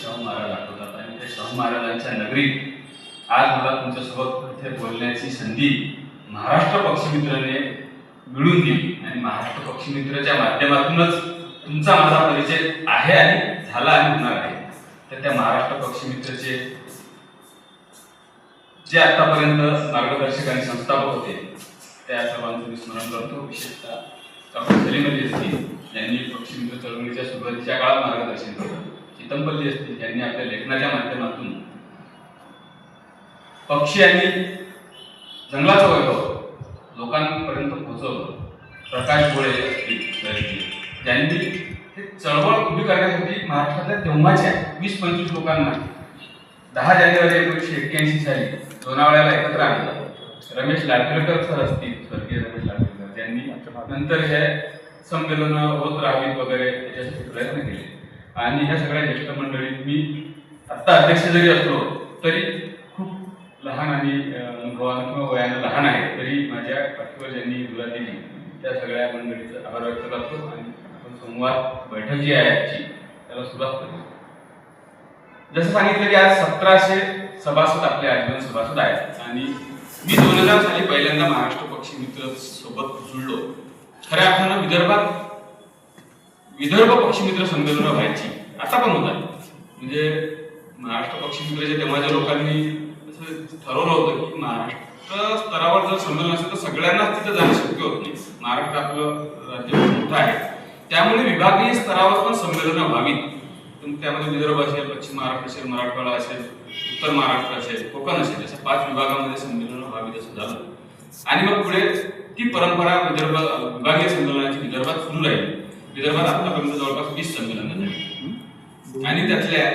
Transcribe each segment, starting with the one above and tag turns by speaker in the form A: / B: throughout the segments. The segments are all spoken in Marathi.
A: शाहू महाराज आठवतात आणि त्या शाहू महाराजांच्या नगरीत आज मला तुमच्यासोबत इथे बोलण्याची संधी महाराष्ट्र पक्षमित्राने मिळून दिली आणि महाराष्ट्र पक्षमित्राच्या माध्यमातूनच तुमचा माझा परिचय आहे आणि झाला आणि होणार आहे. तर त्या महाराष्ट्र पक्षमित्राचे जे आतापर्यंत मार्गदर्शक आणि संस्थापक होते त्या सर्वांचं मी स्मरण करतो. विशेषतः डॉक्टर सलीम अली असतील यांनी पक्षमित्र चळवळीच्या सुरुवातीच्या काळात मार्गदर्शन केलं. चितंपल्ली असतील यांनी आपल्या लेखनाच्या माध्यमातून पक्षी आणि जंगलाचं वैभव लोकांपर्यंत पोहोचवलं. प्रकाश गोळे असतील ज्यांनी हे चळवळ उभी करण्यासाठी महाराष्ट्रातल्या तेव्हाच्या 20-25 लोकांना 10 जानेवारी 1981 साली लोणावळ्याला एकत्र आणलं. रमेश लाडफेकर सर असतील, स्वर्गीय रमेश लाडफेकर, ज्यांनी नंतर हे संमेलन होत राहावीत वगैरे त्याच्यासाठी प्रयत्न केले. आणि ह्या सगळ्या ज्येष्ठ मंडळीत मी आत्ता अध्यक्ष जरी असलो तरी खूप लहान आणि अनुभवानं किंवा वयानं लहान आहे तरी माझ्या पाठीवर ज्यांनी दुरा दिली त्या सगळ्या मंडळीचा आभार व्यक्त करतो. आणि आपण संवाद बैठक जी आहे याची त्याला सुरुवात करतो. जसं सांगितलं की आज 1700 सभासद आपले आजीवन सभासद आहेत आणि मी 2000 साली पहिल्यांदा महाराष्ट्र पक्षमित्र सोबत जुळलो. खऱ्या अर्थानं विदर्भ पक्षमित्र संमेलन व्हायची आता पण होतात. म्हणजे महाराष्ट्र पक्षमित्राच्या तेव्हाच्या लोकांनी असं ठरवलं होतं की महाराष्ट्र स्तरावर जर संमेलन असेल तर सगळ्यांनाच तिथं जाणं शक्य होत नाही. महाराष्ट्र आपलं राज्य मोठं आहे त्यामुळे विभागीय स्तरावर पण संमेलनं व्हावीत. त्यामध्ये विदर्भ असेल, पश्चिम महाराष्ट्र असेल, मराठवाडा असेल, उत्तर महाराष्ट्र असेल, कोकण असेल अशा 5 विभागामध्ये संमेलनं व्हावीत असं झालं. आणि मग पुढे ती परंपरा विभागीय संमेलनाची विदर्भात सुरू राहिली. विदर्भात आतापर्यंत जवळपास 20 संमेलनं झाली आणि त्यातल्या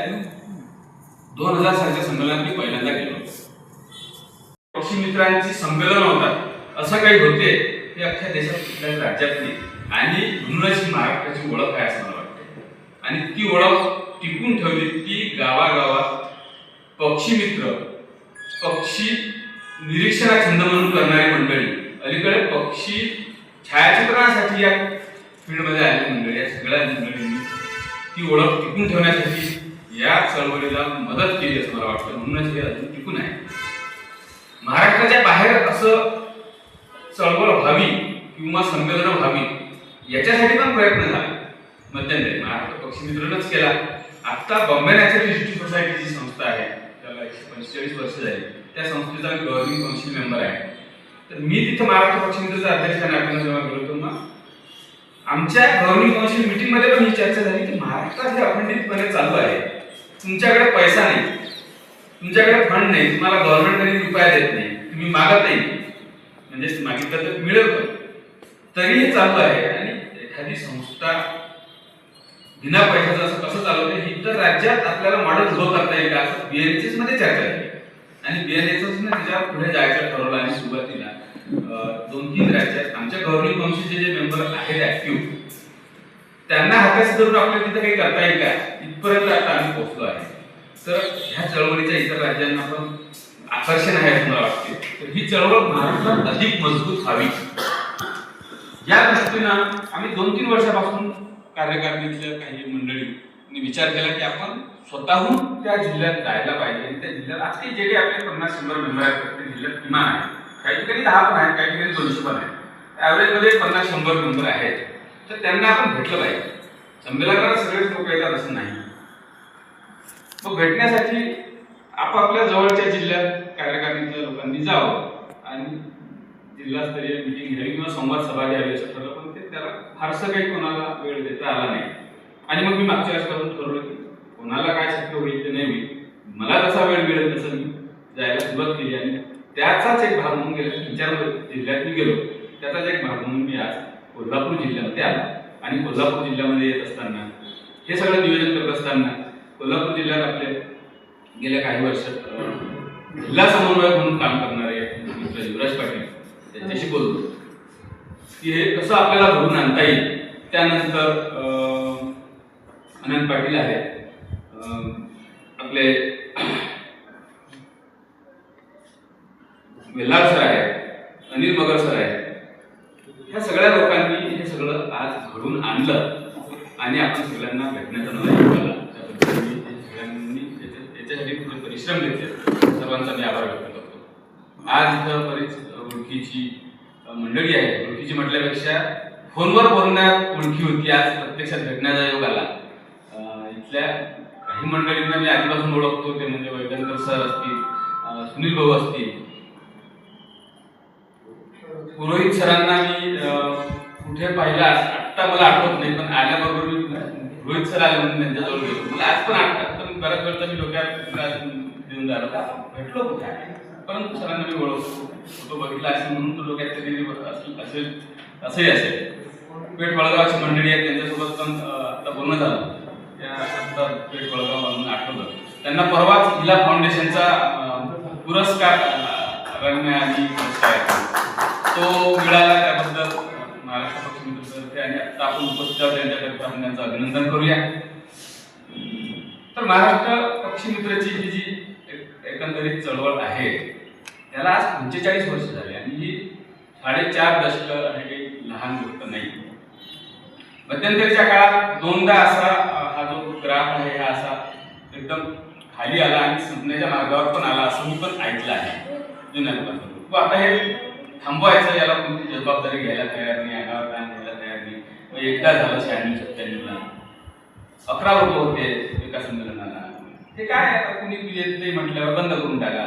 A: 2000 सालच्या संमेलनात मी पहिल्यांदा गेलो. पक्षमित्रांची संमेलन होतात असं काही होते हे अख्ख्या देशात कुठल्याही राज्यातली आणि म्हणूनच महाराष्ट्राची ओळख आहे असं मला वाटते. आणि ती ओळख टिकून ठेवली ती गावागावात पक्षीमित्र, पक्षी निरीक्षणा छंद म्हणून करणारी मंडळी, अलीकडे पक्षी छायाचित्रणासाठी या फील्डमध्ये आलेली मंडळी, या सगळ्या मंडळींनी ती ओळख टिकून ठेवण्यासाठी या चळवळीला मदत केली असं मला वाटतं. म्हणूनच हे अजून टिकून आहे. महाराष्ट्राच्या बाहेर असं चळवळ व्हावी किंवा संमेलन व्हावी याच्यासाठी पण प्रयत्न झाला. मध्यंतरी महाराष्ट्र पक्षमित्रनंच केला. आता बॉम्बे नॅचरल हिस्ट्री सोसायटीची संस्था आहे, त्याला 145 वर्ष झाली. त्या संस्थेचा मी गव्हर्निंग काउन्सिल मेंबर आहे. तर मी तिथे महाराष्ट्र पक्षमित्रचा अध्यक्ष नाटकानं जेव्हा गेलो होतो मग आमच्या गव्हर्निंग काउन्सिल मीटिंगमध्ये पण ही चर्चा झाली की महाराष्ट्रात हे अखंडितपणे चालू आहे. तुमच्याकडे पैसा नाही, तुमच्याकडे फंड नाही, तुम्हाला गव्हर्नमेंट कधी रुपया देत नाही, तुम्ही मागत नाही, म्हणजे मागितलं तर मिळेल पण तरीही चालू आहे. आणि एखादी संस्था बिना पैशाचं असं कसं चालवते ही इतर राज्यात आपल्याला मॉडेल उभं करता येईल का असं बीएनएचएस मध्ये चर्चा झाली. आणि बीएनएचएस ने त्याच्यावर पुढे जायचं ठरवलं आणि सुरुवातीला 2-3 राज्यात आमच्या गव्हर्निंग काउन्सिलचे जे मेंबर आहेत ऍक्टिव्ह त्यांना हाताशी धरून आपल्याला तिथे काही करता येईल का इथपर्यंत आता आम्ही पोहोचलो आहे. तर ह्या चळवळीच्या इतर राज्यांना पण आकर्षण आहे असं मला वाटते. तर ही चळवळ महाराष्ट्रात अधिक मजबूत व्हावी या दृष्टीनं आम्ही 2-3 वर्षापासून कार्यकारिणीतल्या काही मंडळींनी विचार केला की आपण स्वतःहून त्या जिल्ह्यात जायला पाहिजे. आणि त्या जिल्ह्यात आज काही जे काही आपले 50-100 मेंबर आहेत प्रत्येक जिल्ह्यात किमान आहे, काही ठिकाणी 10 पण आहेत, काही ठिकाणी 200 पण आहेत, ॲव्हरेजमध्ये 50-100 मेंबर आहेत. तर त्यांना आपण भेटलं पाहिजे. संमेलनाला सगळेच लोक येतात असं नाही. मग भेटण्यासाठी आपापल्या जवळच्या जिल्ह्यात कार्यकारिणीतल्या लोकांनी जावं आणि जिल्हास्तरीय मीटिंग घ्यावी किंवा संवाद सभा घ्यावी असं ठरलं. पण ते त्याला फारसं काही कोणाला वेळ देता आला नाही. आणि मग मी मागच्या वर्षापासून ठरवलं की कोणाला काय शक्य होईल ते नाही होईल, मला जसा वेळ मिळेल तसं मी जायला सुरुवात केली. आणि त्याचाच एक भाग म्हणून गेल्या 3-4 जिल्ह्यात मी गेलो. त्याचाच एक भाग म्हणून मी आज कोल्हापूर जिल्ह्यामध्ये आलो. आणि कोल्हापूर जिल्ह्यामध्ये येत असताना हे सगळं नियोजन करत असताना कोल्हापूर जिल्ह्यात आपले गेल्या काही वर्षात जिल्हा समन्वयक म्हणून काम करणारे मित्र युवराज पाटील त्यांच्याशी बोलतो की हे कसं आपल्याला घडून आणता येईल. त्यानंतर अनंत पाटील आहेत, आपले वेल्हार सर आहेत, अनिल मगर सर आहेत. ह्या सगळ्या लोकांनी हे सगळं आज घडून आणलं आणि आपण सगळ्यांना भेटण्याचा मला योग आला. त्याबद्दल मी सगळ्यांना परिश्रम घेतले, सर्वांचा मी आभार व्यक्त करतो. आज इथं बरीच ओळखीची मंडळी आहे. ओळखीची म्हटल्यापेक्षा फोनवर बोलण्यात ओळखी होती, आज प्रत्यक्षात भेटण्याचा योग आला. इथल्या काही मंडळींना मी आधीपासून ओळखतो, ते म्हणजे वैद्यंकर सर असतील, सुनील भाऊ असतील, पुरोहित सरांना मी कुठे पाहिलं आत्ता मला आठवत नाही, पण आल्याबरोबर मी रोहित सर आले म्हणून त्यांच्याजवळ गेलो. मला आज पण आठवत, पण बऱ्याच वेळचा मी डोक्यात देऊन झालो भेटलो कुठे, परंतु सरांना मी ओळखतो, फोटो बघितला असेल म्हणून तो डोक्यात कधी असेल, असंही असेल. पेठ वळगावची मंडळी आहेत, त्यांच्यासोबत पण आता बोलणं झालं, त्या पेठ वळगाव म्हणून आठवलं. त्यांना परवाच हिला फाउंडेशनचा पुरस्कार रम्य आणि तो मिळाला, त्याबद्दल महाराष्ट्र पक्ष मित्रतर्फे आणि आता आपण उपस्थित आहोत त्यांच्याकरिता आपण त्यांचं अभिनंदन करूया. तर महाराष्ट्र पक्ष मित्रची ही जी एकंदरीत चळवळ आहे त्याला आज 45 वर्ष झाली आणि ही 4.5 दशक हे काही लहान गोष्ट नाही. मध्यंतरीच्या काळात दोनदा असा हा जो ग्राफ आहे हा असा एकदम खाली आला आणि संपण्याच्या मार्गावर पण आला असं मी पण ऐकलं आहे जुन्या लोकांकडून. आता हे थांबवायचं, याला कोणती जबाबदारी घ्यायला तयार नाही, अंगावर काम घ्यायला तयार नाही. मग एकदा झालं 96-97ला 11 लोक होते एका संमेलनाला. हे काय आता कुणी येत नाही म्हटल्यावर बंद करून टाका.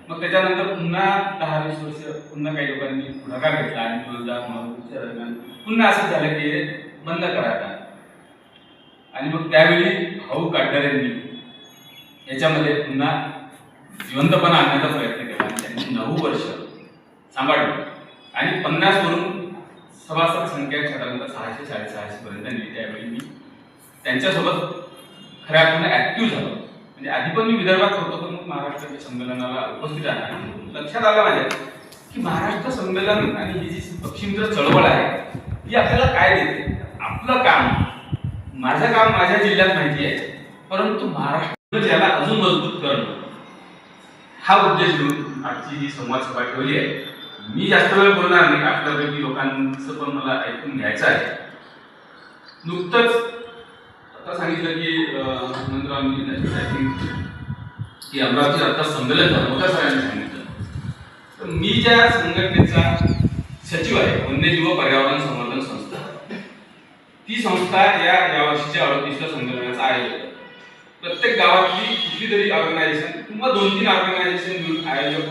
A: मग त्याच्यानंतर पुन्हा 10-20 वर्ष पुन्हा काही लोकांनी पुढाकार घेतला आणि 2009च्या दरम्यान पुन्हा असं झालं की हे बंद करायला. आणि मग त्यावेळी भाऊ काटकरेंनी याच्यामध्ये पुन्हा जिवंतपणा आणण्याचा प्रयत्न केला आणि त्यांनी 9 वर्ष सांभाळलं आणि 50 वरून सभासद संख्या साधारणतः 600-650 पर्यंत नेली. त्यावेळी मी त्यांच्यासोबत खऱ्या अर्थाने ऍक्टिव्ह झालो. म्हणजे आधी पण मी विदर्भात होतो, पण मग महाराष्ट्राच्या संमेलनाला उपस्थित राहणार लक्षात आलं माझ्या की महाराष्ट्र संमेलन आणि ही जी पक्षीमित्र चळवळ आहे ही आपल्याला काय देते. आपलं काम, माझं काम माझ्या जिल्ह्यात माहिती आहे, परंतु महाराष्ट्र याला अजून मजबूत करणं हा उद्देश घेऊन आजची ही संवाद सभा ठेवली आहे. मी जास्त वेळ बोलणार नाही, आपल्यापैकी लोकांचं पण मला ऐकून घ्यायचं आहे. नुकतंच आता सांगितलं की की अमरावती आता संमेलन झालं मोठ्या सगळ्यांनी सांगितलं. तर मी ज्या संघटनेचा सचिव आहे, वन्यजीव पर्यावरण संवर्धन संस्था, ती संस्था या वर्षीच्या 38व्या संमेलनाचा आयोजक. प्रत्येक गावातली कुठली तरी ऑर्गनायझेशन किंवा 2-3 ऑर्गनायझेशन मिळून आयोजक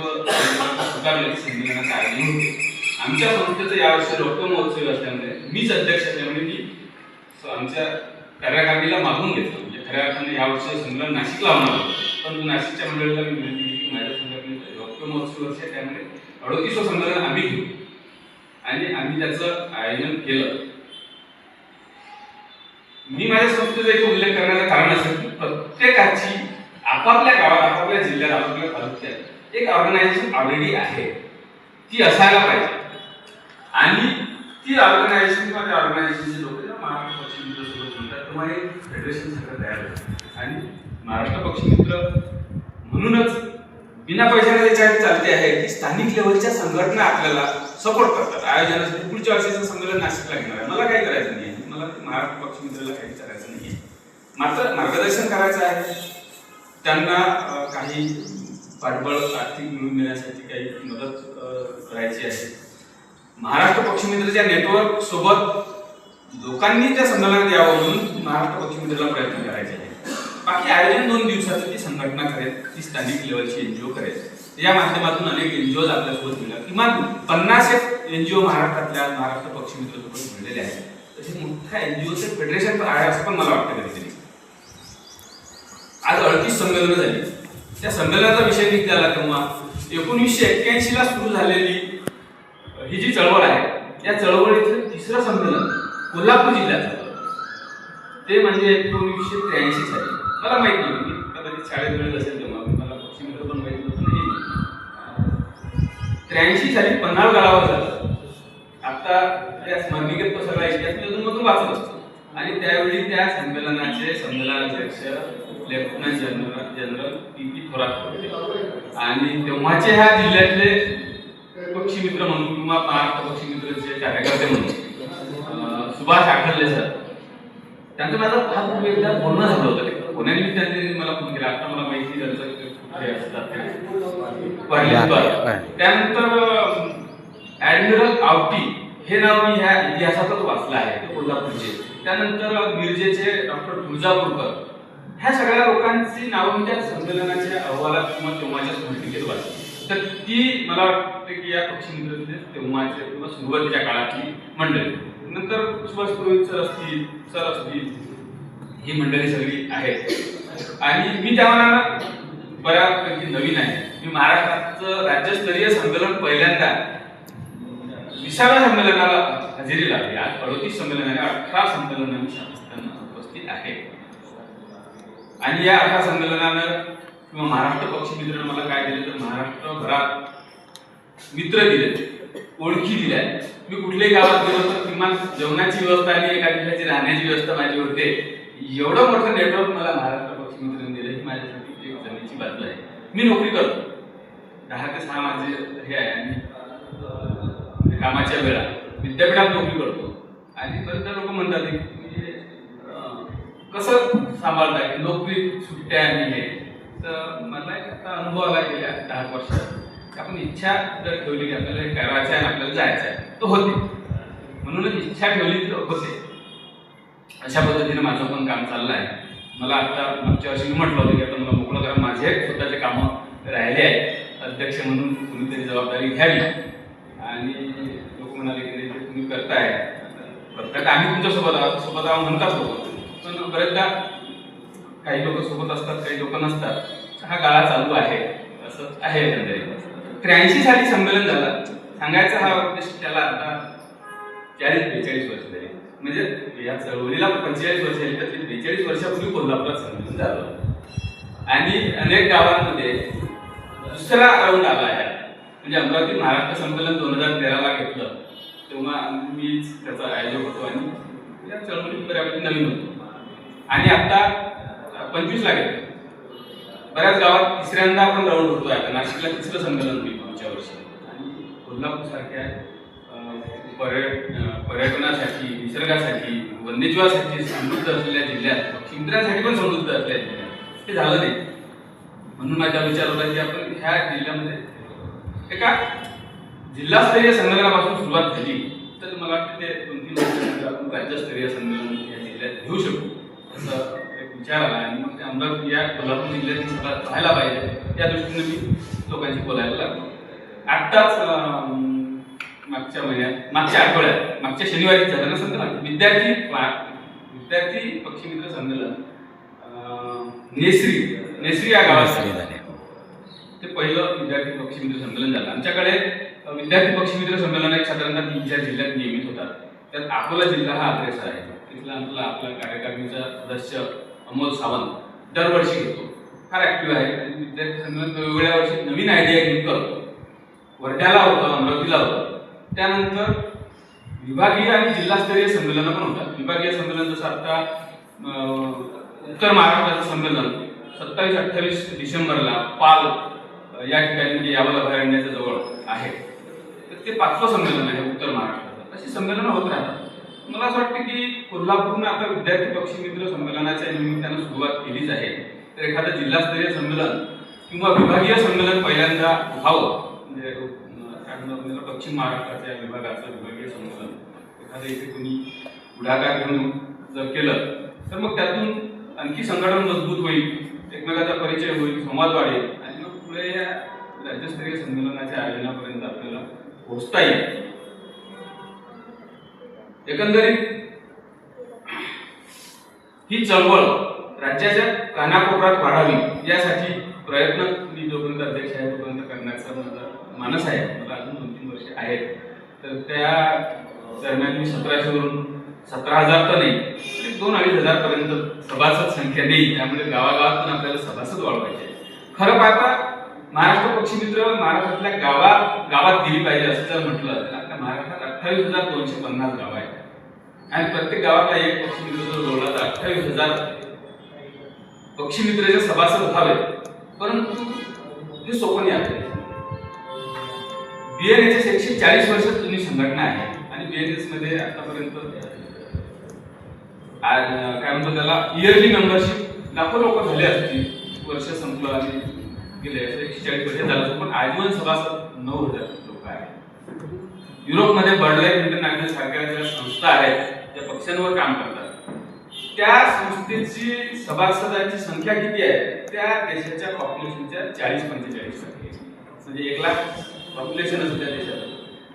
A: संमेलनाचं आयोजन होते. आमच्या संस्थेचं यावर्षी रौप्य महोत्सव असल्यामुळे मीच अध्यक्ष असल्यामुळे मी आमच्या कार्यकारिणीला मागून घेतलं. म्हणजे खऱ्या अर्थाने यावर्षी संमेलन नाशिकला होणार होतं, पण नाशिकच्या मंडळीला मी विनंती केली की माझ्या संघटनेचं रौप्य महोत्सव वर्ष आहे, त्यामुळे 38वं संमेलन आम्ही घेऊ आणि आम्ही त्याचं आयोजन केलं. मी माझ्या संस्थेचा एक उल्लेख करण्याचं कारण असं की प्रत्येकाची आपापल्या गावात, आपापल्या जिल्ह्यात, आपापल्या तालुक्यात एक ऑर्गनायझेशन ऑलरेडी आहे, ती असायला पाहिजे. आणि ती ऑर्गनायझेशन किंवा त्या ऑर्गनायझेशनचे लोक महाराष्ट्र पक्षी मित्र सोबत म्हणतात तेव्हा हे फेडरेशन सगळं तयार होतं. आणि महाराष्ट्र पक्षी मित्र म्हणूनच बिना पैशाने त्याच्यासाठी चालते आहे की स्थानिक लेवलच्या संघटना आपल्याला सपोर्ट करतात आयोजनासाठी. पुढच्या वर्षीचं संमेलन नाशिकला घेणार आहे, मला काही करायचं नाही, मला महाराष्ट्र पक्षी मित्राला काही करायचं नाही, मात्र मार्गदर्शन करायचं आहे. त्यांना काही पाठबळ आर्थिक मिळवून देण्यासाठी काही मदत करायची आहे. महाराष्ट्र पक्षी मित्रच्या नेटवर्क सोबत लोकांनी त्या संमेलनात यावं म्हणून महाराष्ट्र पक्षी मित्राला प्रयत्न करायचे आहे. बाकी आयोजन 2 दिवसाचं ती संघटना करेल, ती स्थानिक लेवलची एनजीओ करेल. या माध्यमातून अनेक एनजीओ आपल्यासोबत मिळतात. किमान 50 एनजीओ महाराष्ट्रातल्या महाराष्ट्र पक्षी मित्र सोबत मिळलेले आहेत. तसे मोठ्या एनजीओचे फेडरेशन पण आहे असं पण मला वाटतं कधीतरी. आज 38 संमेलनं झाली. त्या संमेलनाचा विषय निघाला तेव्हा 1981ला सुरू झालेली ही जी चळवळ आहे, या चळवळीचं 3रं संमेलन कोल्हापूर जिल्ह्यात झालं. ते म्हणजे 1983 साली. मला माहित नव्हतं, मी कदाचित शाळेत मिळत असेल तेव्हा मला पक्षी मित्र पण माहित नव्हतं. नाही 83 साली पन्हाळगडावर झालं. आता त्या स्मरणिकेत तो सगळा इतिहास मधून वाचत असतो. आणि त्यावेळी त्या संमेलनाचे संमेलनाध्यक्ष लेफ्टनंट जनरल पी थोरात होते. आणि तेव्हाचे ह्या जिल्ह्यातले पक्षी मित्र म्हणून किंवा महाराष्ट्र पक्षी मित्रचे कार्यकर्ते म्हणून सुभाष आखरले सर, त्यांचं माझं फार एकदा बोलणं झालं होतं. कोण्या निमित्ताने मला फोन केला, आता मला माहिती त्यांचं हे असतात त्यानंतर ॲडमिरल आवटी हे नाव मी ह्या इतिहासातच वाचलं आहे ते कोल्हापूरचे. त्यानंतर मिरजेचे डॉक्टर तुळजापूरकर, ह्या सगळ्या लोकांची नावं मी त्या संमेलनाच्या अहवालात किंवा तेव्हाच्या स्मृतिकेत वाचली. तर ती मला वाटते की या पक्षी मित्रांचे तेव्हाचे किंवा सुरुवातीच्या काळातली मंडळी. नंतर सुभाष पुरोहित सर असतील ही मंडळी सगळी आहेत. आणि मी त्या मनाला बऱ्यापैकी नवीन आहे. मी महाराष्ट्राचं राज्यस्तरीय संमेलन पहिल्यांदा 20व्या संमेलनाला हजेरी लावली. आज 38 संमेलन आहे, 18 संमेलनांनी शास्त्रज्ञ उपस्थित आहे. आणि या 18 संमेलनानं किंवा महाराष्ट्र पक्षी मित्रांनो मला काय दिलं तर महाराष्ट्रभरात मित्र दिले, ओळखी दिल्या. मी कुठल्याही गावात गेलो तर किमान जेवणाची व्यवस्था आणि एका दिवसाची राहण्याची व्यवस्था माझी होते. एवढं मोठं नेटवर्क मला महाराष्ट्र पक्षी मित्रांनी दिलं ही माझ्यासाठी एक जमेची बाजू आहे. मी नोकरी करतो, 10 ते 6 माझे हे आहे आणि कामाच्या वेळा विद्यापीठात नोकरी करतो. आणि बरेचदा लोक म्हणतात की कसं सांभाळताय नोकरी सुट्ट्या आणि हे. तर मला एक आता अनुभव आला गेल्या 10 वर्षात. आपण इच्छा जर ठेवली की आपल्याला हे करायचं आहे आणि आपल्याला जायचं आहे तर होते. म्हणूनच इच्छा ठेवली तर होते. अशा पद्धतीने माझं पण काम चाललं आहे. मला आता मागच्या वर्षी मी म्हटलं होतं की आता मला मोकळं करा, माझे स्वतःचे कामं राहिले आहेत, अध्यक्ष म्हणून कुणीतरी जबाबदारी घ्यावी. आणि लोक म्हणाले की तुम्ही करताय आम्ही तुमच्यासोबत आहोत म्हणतात लोक. पण बरेचदा काही लोक सोबत असतात, काही लोक नसतात. हा गाळा चालू आहे असं आहे. 83 साली संमेलन झालं. सांगायचा हा उद्देश त्याला आता 40-42 वर्ष झाली. म्हणजे या चळवळीला 45 वर्ष झाली तर 42 वर्षापूर्वी कोल्हापुरात संमेलन झालं. आणि अनेक गावांमध्ये दुसरा राऊंड आला आहे. म्हणजे अमरावती महाराष्ट्र संमेलन 2013ला घेतलं तेव्हा मीच त्याचा आयोजक होतो आणि या चळवळीत बऱ्यापैकी नवीन होतो. आणि आता 25ला घेतलं. बऱ्याच गावात तिसऱ्यांदा आपण राऊंड होतो आहे. नाशिकला 3रं संमेलन होईल पुढच्या वर्षी. आणि कोल्हापूर सारख्या पर्यटनासाठी, निसर्गासाठी, वन्यजीवासाठी समृद्ध असलेल्या जिल्ह्यात, पक्षीमित्रांसाठी पण समृद्ध असलेल्या जिल्ह्यात हे झालं नाही. म्हणून माझा विचार होता की आपण ह्या जिल्ह्यामध्ये एका जिल्हास्तरीय संमेलनापासून सुरुवात झाली तर मला वाटतं ते 2-3 वर्षांनंतर आपण राज्यस्तरीय संमेलन या जिल्ह्यात घेऊ शकू असं एक विचार आला. आणि मग अमरावती या कोल्हापूर जिल्ह्यात सुद्धा राहायला पाहिजे या दृष्टीने मी लोकांशी बोलायला लागलो. आत्ताच मागच्या आठवड्यात मागच्या शनिवारी झालं ना संमेलन, विद्यार्थी पक्षीमित्र संमेलन नेसरी या गावात ते पहिलं विद्यार्थी पक्षीमित्र संमेलन झालं. आमच्याकडे विद्यार्थी पक्षीमित्र संमेलन एक साधारणतः 3-4 जिल्ह्यात नियमित होतात. त्यात अकोला जिल्हा हा अग्रेसर आहे. तिथला आपला कार्यकारिणीचा सदस्य अमोल सावंत दरवर्षी घेतो, फार ऍक्टिव्ह आहे. विद्यार्थी संमेलन वेगवेगळ्या वर्षी नवीन आयडिया घेऊन करतो. वर्ध्याला होतं, अमरावतीला होतं. त्यानंतर विभागीय आणि जिल्हास्तरीय संमेलनं पण होतात. विभागीय संमेलन जसं आता उत्तर महाराष्ट्राचं संमेलन 27-28 डिसेंबरला पाल या ठिकाणी म्हणजे यावल अभयारण्याच्या जवळ आहे. तर ते 5वं संमेलन आहे उत्तर महाराष्ट्राचं. अशी संमेलनं होत राहतात. मला असं वाटतं की कोल्हापूरनं आता विद्यार्थी पक्षीमित्र संमेलनाच्या निमित्तानं सुरुवात केलीच आहे. तर एखादं जिल्हास्तरीय संमेलन किंवा विभागीय संमेलन पहिल्यांदा व्हावं. म्हणजे पश्चिम महाराष्ट्राच्या विभागाचं विभागीय संमेलन एखादं इथे कोणी पुढाकार घेऊन जर केलं तर मग त्यातून आणखी संघटन मजबूत होईल, एकमेकांचा परिचय होईल, संवाद वाढेल आणि मग पुढे या राज्यस्तरीय संमेलनाच्या आयोजनापर्यंत आपल्याला पोहोचता येईल. एकंदरीत ही चळवळ राज्याच्या कानाकोपऱ्यात वाढावी यासाठी प्रयत्न मी जोपर्यंत अध्यक्ष आहे तोपर्यंत करण्याचा माझा मानस आहे. मला अजून 2-3 वर्षे आहेत. तर त्या दरम्यान मी 1700 वरून 17,000 तर नाही 2,000-2,500 पर्यंत सभासद संख्या नाही. त्यामुळे गावागावात पण आपल्याला सभासद वाढवायचे. खरं पाहता महाराष्ट्र पक्षीमित्र महाराष्ट्रातल्या गावात दिली पाहिजे असं जर म्हटलं तर आता महाराष्ट्रात 28,250 गावं आहेत. आणि प्रत्येक गावातला एक पक्षीमित्र जर जोडला तर 28,000 पक्षीमित्राचे सभासद व्हावे. परंतु हे सोपं नाही आहे. BNSS 140 वर्ष जुनी संघटना आहे आणि BNSS मध्ये आतापर्यंत काय म्हणतो त्याला इयरली मेंबरशिप लाखो लोक झाले असतील. वर्ष संपलं आणि गेले 140 वर्ष झालं, पण आजीवन सभासद 9,000 लोक आहेत. युरोपमध्ये बर्डलाईफ इंटरनॅशनल सारख्या ज्या संस्था आहेत ज्या पक्ष्यांवर काम करतात, त्या संस्थेची सभासदांची संख्या किती आहे? त्या देशाच्या पॉप्युलेशनच्या 40-45%. म्हणजे 1 लाख पॉप्युलेशन असतं त्या देशात,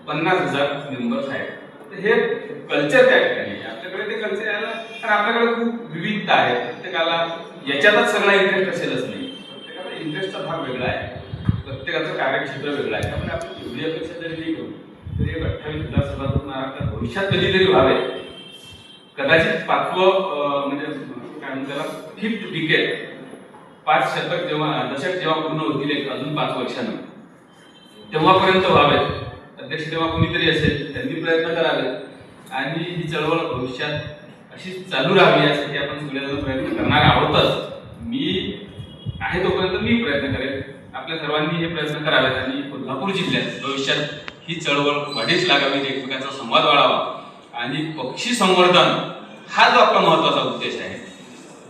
A: 50,000 मेंबर्स आहेत. तर हे कल्चर त्या ठिकाणी आहे. आपल्याकडे ते कल्चर यायला, कारण आपल्याकडे खूप विविधता आहे. प्रत्येकाला याच्यातच सगळा इंटरेस्ट असेलच नाही. प्रत्येकाचा इंटरेस्टचा भाग वेगळा आहे, प्रत्येकाचं कार्यक्षेत्र वेगळं आहे. त्यामुळे आपण एवढी अपेक्षा जरी नाही करू तरी 28,000 सभासद महाराष्ट्रात भविष्यात कधीतरी व्हावे. कदाचित 5वं म्हणजे काय म्हणतात त्याला 5th डिकेड, 5 शतक दशक जेव्हा पूर्ण होतील अजून 5 वर्षांनी, तेव्हापर्यंत व्हावेत. अध्यक्ष तेव्हा कोणीतरी असेल, त्यांनी प्रयत्न करावे आणि ही चळवळ भविष्यात अशीच चालू राहावी यासाठी आपण सगळेजण प्रयत्न करणार आहोतच. मी आहे तोपर्यंत मी प्रयत्न करेन. आपल्या सर्वांनी हे प्रयत्न करावेत आणि कोल्हापूर जिल्ह्यात भविष्यात ही चळवळ वाढीस लागावी, एकमेकांचा संवाद वाढावा आणि पक्षी संवर्धन हा जो आपला महत्त्वाचा उद्देश आहे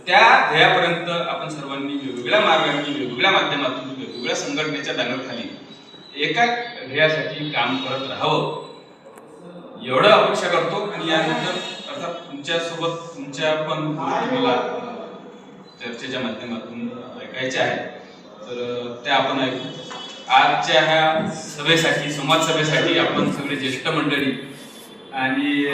A: त्या ध्येयापर्यंत आपण सर्वांनी वेगवेगळ्या मार्गांनी, वेगवेगळ्या माध्यमातून, वेगवेगळ्या संघटनेच्या बॅनरखाली एका ध्येयासाठी काम करत राहावं एवढं अपेक्षा करतो. आणि यानंतर अर्थात तुमच्यासोबत तुमच्या पण मला चर्चेच्या माध्यमातून ऐकायचे आहे, तर त्या आपण ऐकू. आजच्या ह्या सभेसाठी, संवाद सभेसाठी आपण सगळे ज्येष्ठ मंडळी आणि